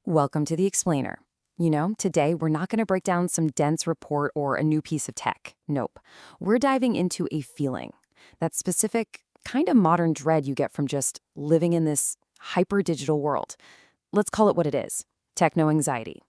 Welcome to the Explainer. Today we're not going to break down some dense report or a new piece of tech. Nope. We're diving into a feeling, that specific, kind of modern dread you get from just living in this hyper-digital world. Let's call it what it is: techno anxiety.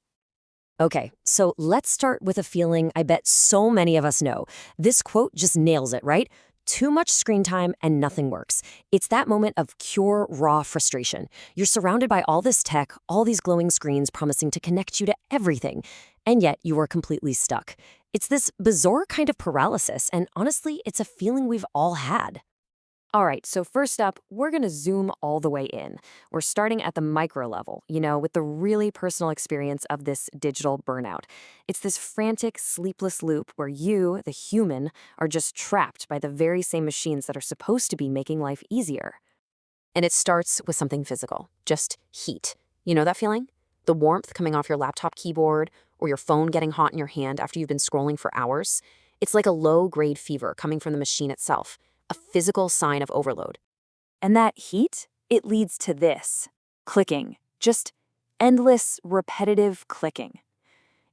Okay, so let's start with a feeling I bet so many of us know. This quote just nails it, right? Too much screen time and nothing works. It's that moment of pure, raw frustration. You're surrounded by all this tech, all these glowing screens promising to connect you to everything, and yet you are completely stuck. It's this bizarre kind of paralysis, and honestly, it's a feeling we've all had. All right, so first up, we're going to zoom all the way in. We're starting at the micro level, with the really personal experience of this digital burnout. It's this frantic, sleepless loop where you, the human, are just trapped by the very same machines that are supposed to be making life easier. And it starts with something physical, just heat. You know that feeling? The warmth coming off your laptop keyboard or your phone getting hot in your hand after you've been scrolling for hours. It's like a low-grade fever coming from the machine itself, a physical sign of overload. And that heat, it leads to this: clicking. Just endless, repetitive clicking.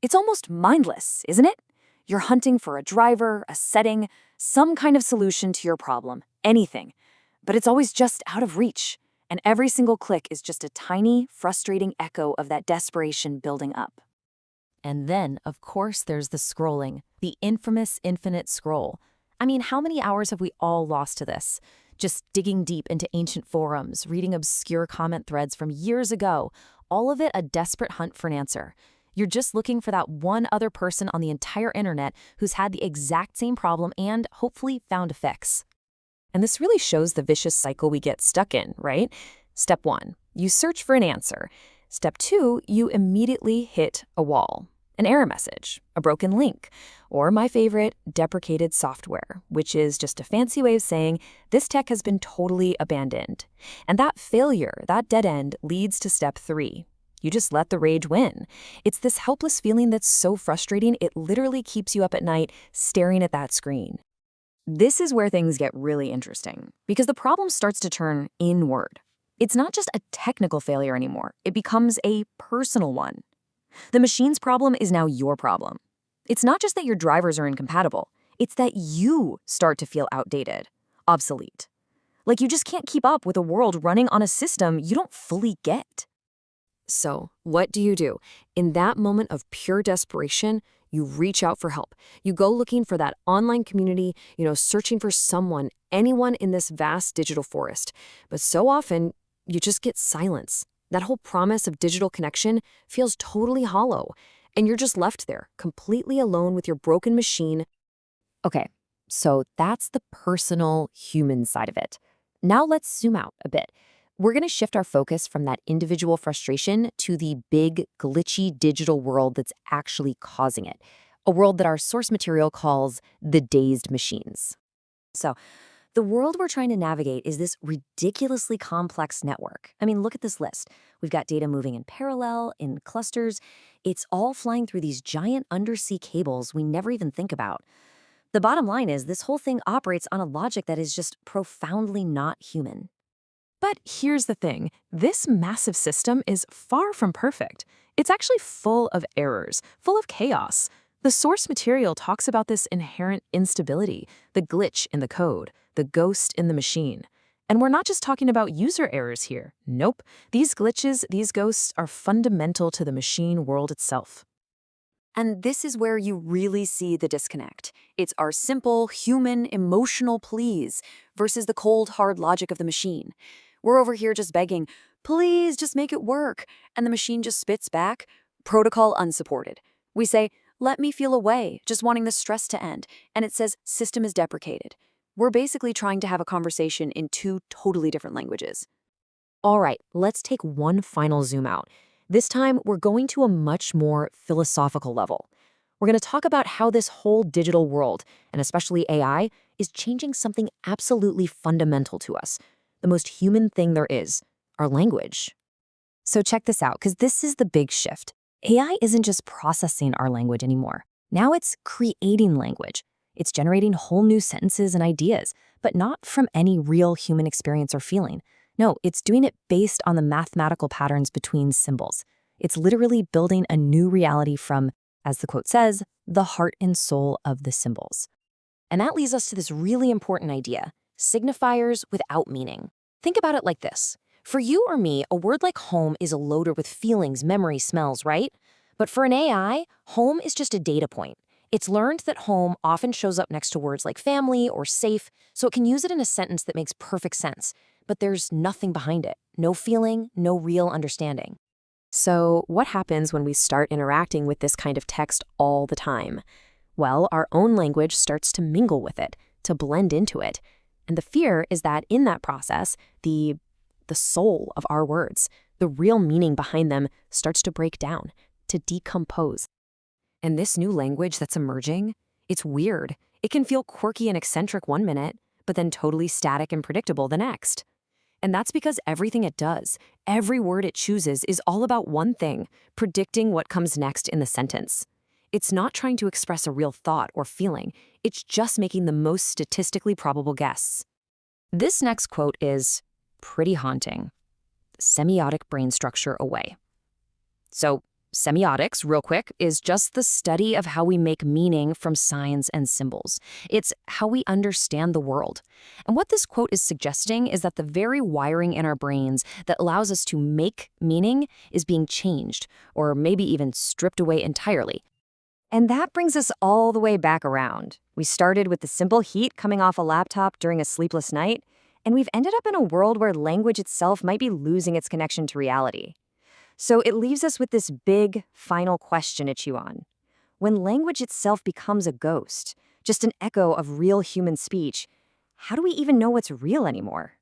It's almost mindless, isn't it? You're hunting for a driver, a setting, some kind of solution to your problem, anything. But it's always just out of reach. And every single click is just a tiny, frustrating echo of that desperation building up. And then, of course, there's the scrolling, the infamous infinite scroll. I mean, how many hours have we all lost to this? Just digging deep into ancient forums, reading obscure comment threads from years ago, all of it a desperate hunt for an answer. You're just looking for that one other person on the entire internet who's had the exact same problem and hopefully found a fix. And this really shows the vicious cycle we get stuck in, right? Step 1, you search for an answer. Step 2, you immediately hit a wall. An error message, a broken link, or my favorite, deprecated software, which is just a fancy way of saying this tech has been totally abandoned. And that failure, that dead end, leads to step 3. You just let the rage win. It's this helpless feeling that's so frustrating it literally keeps you up at night staring at that screen. This is where things get really interesting, because the problem starts to turn inward. It's not just a technical failure anymore, it becomes a personal one. The machine's problem is now your problem. It's not just that your drivers are incompatible, it's that you start to feel outdated, obsolete. Like you just can't keep up with a world running on a system you don't fully get. So, what do? In that moment of pure desperation, you reach out for help. You go looking for that online community, searching for someone, anyone in this vast digital forest. But so often, you just get silence. That whole promise of digital connection feels totally hollow, and you're just left there, completely alone with your broken machine. Okay, so that's the personal, human side of it. Now let's zoom out a bit. We're going to shift our focus from that individual frustration to the big, glitchy digital world that's actually causing it, a world that our source material calls the Dazed Machines. So, the world we're trying to navigate is this ridiculously complex network. I mean, look at this list. We've got data moving in parallel, in clusters. It's all flying through these giant undersea cables we never even think about. The bottom line is this whole thing operates on a logic that is just profoundly not human. But here's the thing, this massive system is far from perfect. It's actually full of errors, full of chaos. The source material talks about this inherent instability, the glitch in the code, the ghost in the machine. And we're not just talking about user errors here. Nope. These glitches, these ghosts are fundamental to the machine world itself. And this is where you really see the disconnect. It's our simple, human, emotional pleas versus the cold, hard logic of the machine. We're over here just begging, please just make it work. And the machine just spits back, protocol unsupported. We say, let me feel away, just wanting the stress to end. And it says, system is deprecated. We're basically trying to have a conversation in two totally different languages. All right, let's take one final zoom out. This time, we're going to a much more philosophical level. We're going to talk about how this whole digital world, and especially AI, is changing something absolutely fundamental to us, the most human thing there is, our language. So check this out, because this is the big shift. AI isn't just processing our language anymore. Now it's creating language. It's generating whole new sentences and ideas, but not from any real human experience or feeling. No, it's doing it based on the mathematical patterns between symbols. It's literally building a new reality from, as the quote says, the heart and soul of the symbols. And that leads us to this really important idea, signifiers without meaning. Think about it like this. For you or me, a word like home is loaded with feelings, memories, smells, right? But for an AI, home is just a data point. It's learned that home often shows up next to words like family or safe, so it can use it in a sentence that makes perfect sense. But there's nothing behind it. No feeling, no real understanding. So, what happens when we start interacting with this kind of text all the time? Well, our own language starts to mingle with it, to blend into it. And the fear is that in that process, the soul of our words, the real meaning behind them, starts to break down, to decompose. And this new language that's emerging, it's weird. It can feel quirky and eccentric one minute, but then totally static and predictable the next. And that's because everything it does, every word it chooses, is all about one thing, predicting what comes next in the sentence. It's not trying to express a real thought or feeling. It's just making the most statistically probable guess. This next quote is pretty haunting. Semiotic brain structure away. So, semiotics, real quick, is just the study of how we make meaning from signs and symbols. It's how we understand the world. And what this quote is suggesting is that the very wiring in our brains that allows us to make meaning is being changed, or maybe even stripped away entirely. And that brings us all the way back around. We started with the simple heat coming off a laptop during a sleepless night, and we've ended up in a world where language itself might be losing its connection to reality. So it leaves us with this big, final question to chew on. When language itself becomes a ghost, just an echo of real human speech, how do we even know what's real anymore?